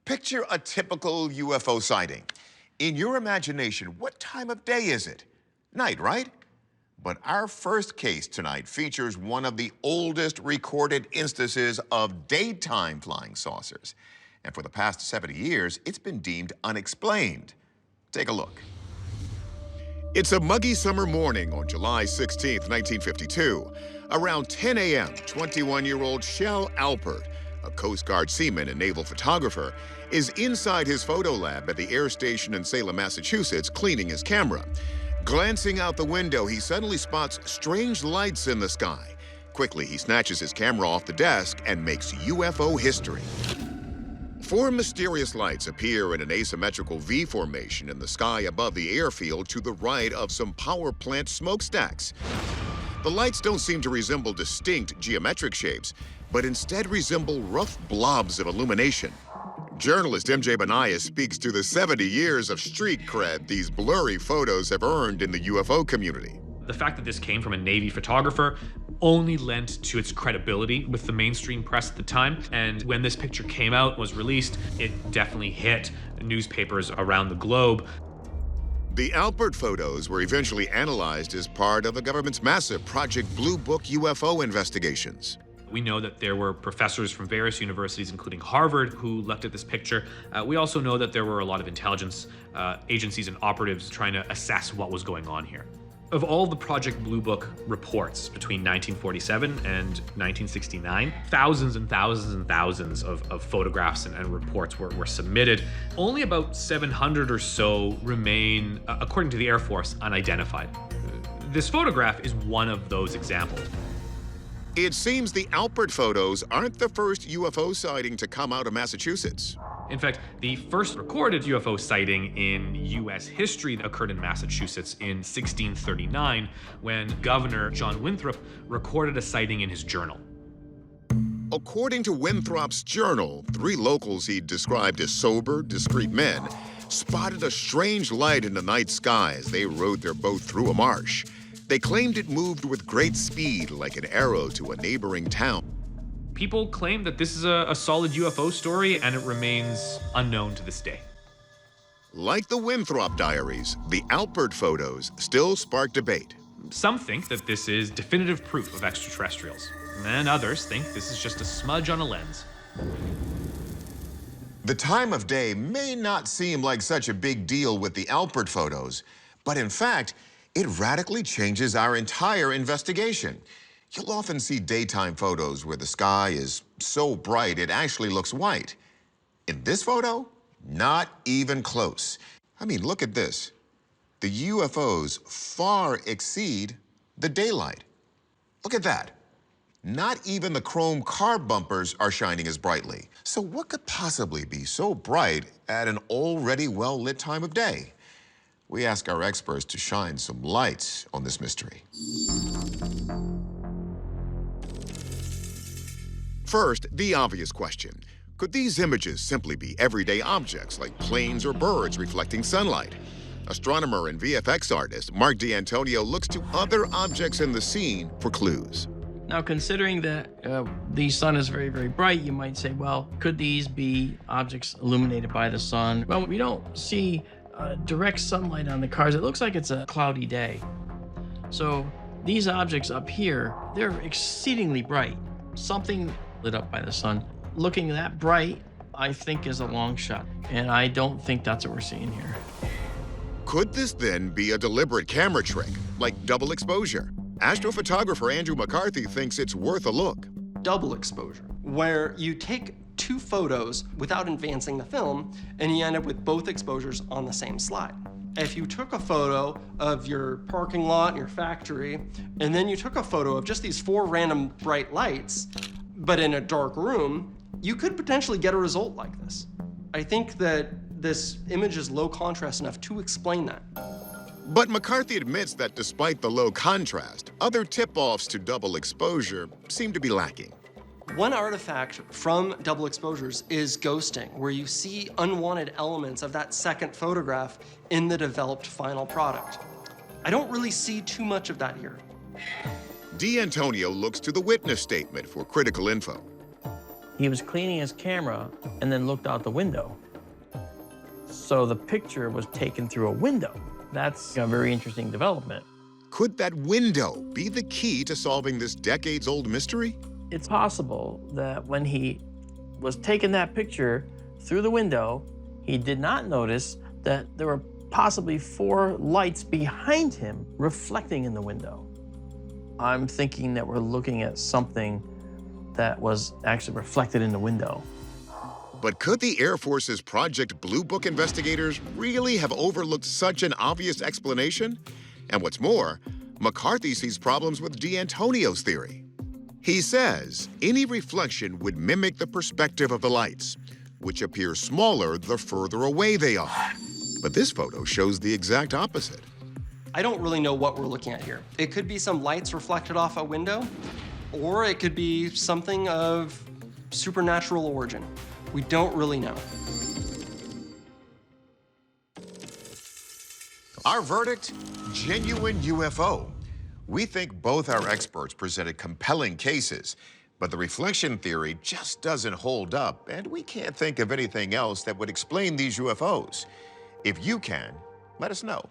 Picture a typical UFO sighting. In your imagination, what time of day is it? Night, right? But our first case tonight features one of the oldest recorded instances of daytime flying saucers. And for the past 70 years, it's been deemed unexplained. Take a look. It's a muggy summer morning on July 16, 1952. Around 10 a.m., 21-year-old Shell Alpert, a Coast Guard seaman and naval photographer, is inside his photo lab at the air station in Salem, Massachusetts, cleaning his camera. Glancing out the window, he suddenly spots strange lights in the sky. Quickly, he snatches his camera off the desk and makes UFO history. Four mysterious lights appear in an asymmetrical V formation in the sky above the airfield to the right of some power plant smokestacks. The lights don't seem to resemble distinct geometric shapes, but instead resemble rough blobs of illumination. Journalist MJ Benaya speaks to the 70 years of street cred these blurry photos have earned in the UFO community. The fact that this came from a Navy photographer only lent to its credibility with the mainstream press at the time. And when this picture came out, was released, it definitely hit newspapers around the globe. The Alpert photos were eventually analyzed as part of the government's massive Project Blue Book UFO investigations. We know that there were professors from various universities, including Harvard, who looked at this picture. We also know that there were a lot of intelligence agencies and operatives trying to assess what was going on here. Of all the Project Blue Book reports between 1947 and 1969, thousands and thousands and thousands of photographs and reports were submitted. Only about 700 or so remain, according to the Air Force, unidentified. This photograph is one of those examples. It seems the Alpert photos aren't the first UFO sighting to come out of Massachusetts. In fact, the first recorded UFO sighting in U.S. history occurred in Massachusetts in 1639, when Governor John Winthrop recorded a sighting in his journal. According to Winthrop's journal, three locals he described as sober, discreet men spotted a strange light in the night sky as they rowed their boat through a marsh. They claimed it moved with great speed like an arrow to a neighboring town. People claim that this is a solid UFO story, and it remains unknown to this day. Like the Winthrop diaries, the Alpert photos still spark debate. Some think that this is definitive proof of extraterrestrials, and others think this is just a smudge on a lens. The time of day may not seem like such a big deal with the Alpert photos, but in fact, it radically changes our entire investigation. You'll often see daytime photos where the sky is so bright it actually looks white. In this photo, not even close. I mean, look at this. The UFOs far exceed the daylight. Look at that. Not even the chrome car bumpers are shining as brightly. So what could possibly be so bright at an already well-lit time of day? We ask our experts to shine some lights on this mystery. First, the obvious question. Could these images simply be everyday objects like planes or birds reflecting sunlight? Astronomer and VFX artist Mark D'Antonio looks to other objects in the scene for clues. Now, considering that the sun is very, very bright, you might say, well, could these be objects illuminated by the sun? Well, we don't see direct sunlight on the cars. It looks like it's a cloudy day. So these objects up here, they're exceedingly bright. Something lit up by the sun. Looking that bright, I think, is a long shot. And I don't think that's what we're seeing here. Could this then be a deliberate camera trick, like double exposure? Astrophotographer Andrew McCarthy thinks it's worth a look. Double exposure, where you take two photos without advancing the film, and you end up with both exposures on the same slide. If you took a photo of your parking lot and your factory, and then you took a photo of just these four random bright lights, but in a dark room, you could potentially get a result like this. I think that this image is low contrast enough to explain that. But McCarthy admits that despite the low contrast, other tip-offs to double exposure seem to be lacking. One artifact from double exposures is ghosting, where you see unwanted elements of that second photograph in the developed final product. I don't really see too much of that here. D'Antonio looks to the witness statement for critical info. He was cleaning his camera and then looked out the window. So the picture was taken through a window. That's a very interesting development. Could that window be the key to solving this decades-old mystery? It's possible that when he was taking that picture through the window, he did not notice that there were possibly 4 lights behind him reflecting in the window. I'm thinking that we're looking at something that was actually reflected in the window. But could the Air Force's Project Blue Book investigators really have overlooked such an obvious explanation? And what's more, McCarthy sees problems with D'Antonio's theory. He says any reflection would mimic the perspective of the lights, which appear smaller the further away they are. But this photo shows the exact opposite. I don't really know what we're looking at here. It could be some lights reflected off a window, or it could be something of supernatural origin. We don't really know. Our verdict, genuine UFO. We think both our experts presented compelling cases, but the reflection theory just doesn't hold up, and we can't think of anything else that would explain these UFOs. If you can, let us know.